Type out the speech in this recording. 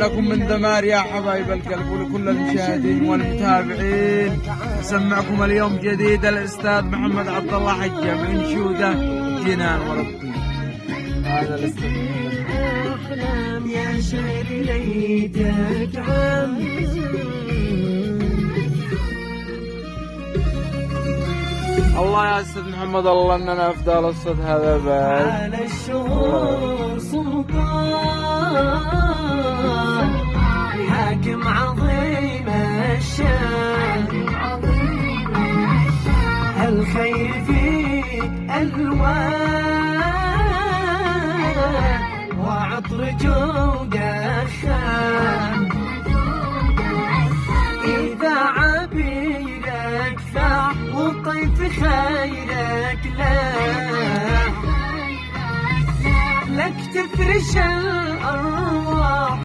لكم من دمار يا حبايب القلب، ولكل المشاهدين والمتابعين. أسمعكم اليوم جديد الأستاذ محمد عبد الله حجة من شودة جنان وربي. هذا الأستاذ أحلام يا شهر ليتك عام. الله يا أستاذ محمد، الله أننا أفضل الصوت هذا بعد. على الشهور سلطان حاكم عظيم الشان، الخير فيك ألوان وعطر جودك خان. إذا عبيرك فاع وطيف خيرك لك تفرش